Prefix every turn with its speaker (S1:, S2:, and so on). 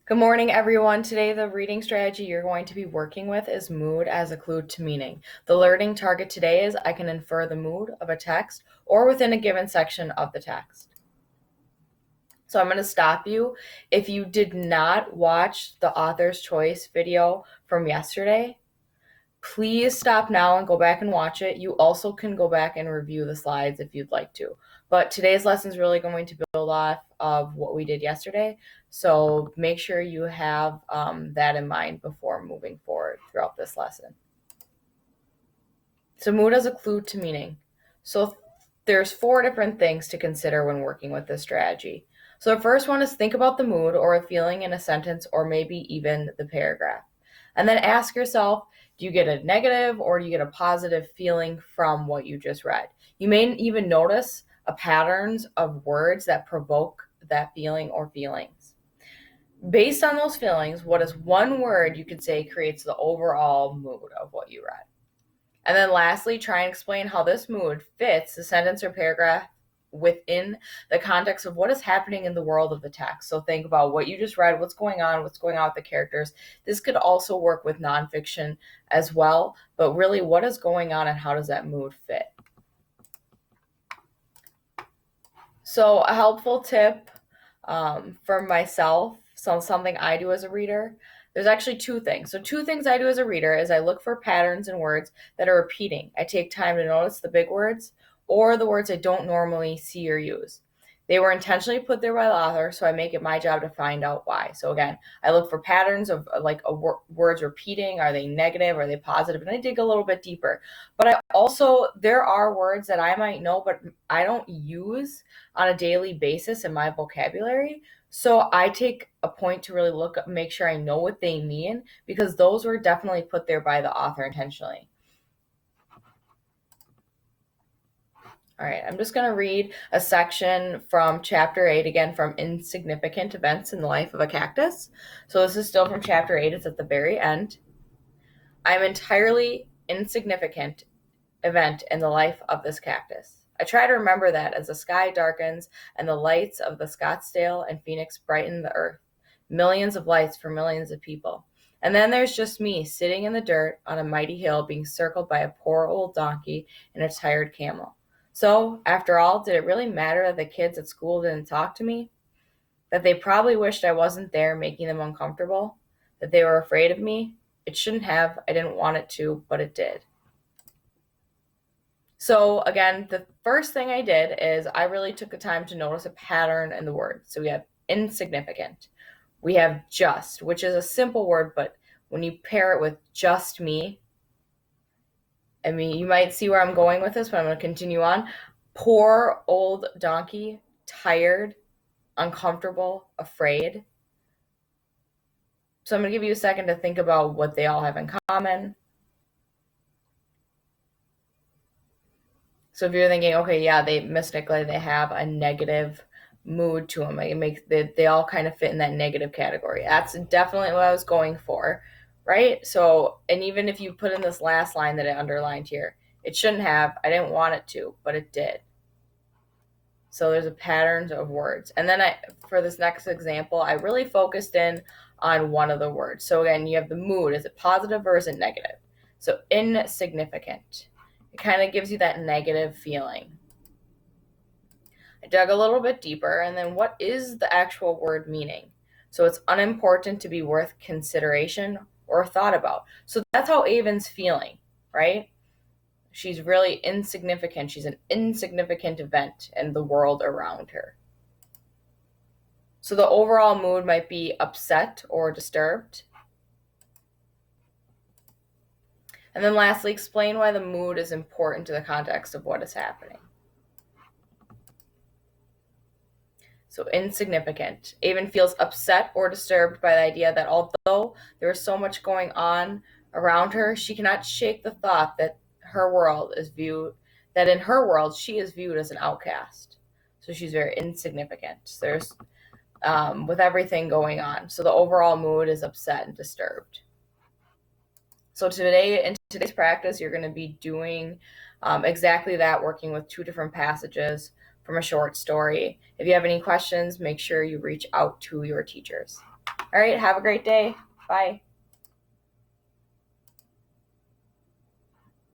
S1: Good morning, everyone. Today, the reading strategy you're going to be working with is mood as a clue to meaning. The learning target today is I can infer the mood of a text or within a given section of the text. So I'm going to stop you. If you did not watch the author's choice video from yesterday, please stop now and go back and watch it. You also can go back and review the slides if you'd like to. But today's lesson is really going to build off of what we did yesterday. So make sure you have that in mind before moving forward throughout this lesson. So mood as a clue to meaning. So there's 4 different things to consider when working with this strategy. So the first one is think about the mood or a feeling in a sentence or maybe even the paragraph. And then ask yourself, do you get a negative or do you get a positive feeling from what you just read? You may even notice patterns of words that provoke that feeling or feelings. Based on those feelings, what is one word you could say creates the overall mood of what you read? And then lastly, try and explain how this mood fits the sentence or paragraph within the context of what is happening in the world of the text. So think about what you just read, what's going on with the characters. This could also work with nonfiction as well, but really what is going on and how does that mood fit? So a helpful tip for myself, something I do as a reader, there's actually 2 things. So 2 things I do as a reader is I look for patterns in words that are repeating. I take time to notice the big words or the words I don't normally see or use. They were intentionally put there by the author, so I make it my job to find out why. So again, I look for patterns of words repeating. Are they negative? Are they positive? And I dig a little bit deeper. But there are words that I might know, but I don't use on a daily basis in my vocabulary. So I take a point to really make sure I know what they mean, because those were definitely put there by the author intentionally. All right, I'm just going to read a section from chapter 8, again, from Insignificant Events in the Life of a Cactus. So this is still from chapter 8. It's at the very end. I'm entirely insignificant event in the life of this cactus. I try to remember that as the sky darkens and the lights of the Scottsdale and Phoenix brighten the earth. Millions of lights for millions of people. And then there's just me sitting in the dirt on a mighty hill being circled by a poor old donkey and a tired camel. So, after all, did it really matter that the kids at school didn't talk to me? That they probably wished I wasn't there, making them uncomfortable? That they were afraid of me? It shouldn't have. I didn't want it to, but it did. So again, the first thing I did is I really took the time to notice a pattern in the word. So we have insignificant. We have just, which is a simple word, but when you pair it with just me, I mean, you might see where I'm going with this, but I'm going to continue on. Poor old donkey, tired, uncomfortable, afraid. So I'm going to give you a second to think about what they all have in common. So if you're thinking, okay, yeah, they have a negative mood to them. They all kind of fit in that negative category. That's definitely what I was going for, right? So, and even if you put in this last line that I underlined here, it shouldn't have. I didn't want it to, but it did. So there's a pattern of words. And then for this next example, I really focused in on one of the words. So again, you have the mood. Is it positive or is it negative? So insignificant. It kind of gives you that negative feeling. I dug a little bit deeper, and then what is the actual word meaning? So it's unimportant to be worth consideration or thought about. So that's how Avon's feeling, right? She's really insignificant. She's an insignificant event in the world around her. So the overall mood might be upset or disturbed. And then lastly, explain why the mood is important to the context of what is happening. So insignificant. Avon feels upset or disturbed by the idea that although there is so much going on around her, she cannot shake the thought that in her world she is viewed as an outcast. So she's very insignificant. There's with everything going on. So the overall mood is upset and disturbed. So in today's practice, you're going to be doing exactly that, working with 2 different passages from a short story. If you have any questions, make sure you reach out to your teachers. All right, have a great day. Bye.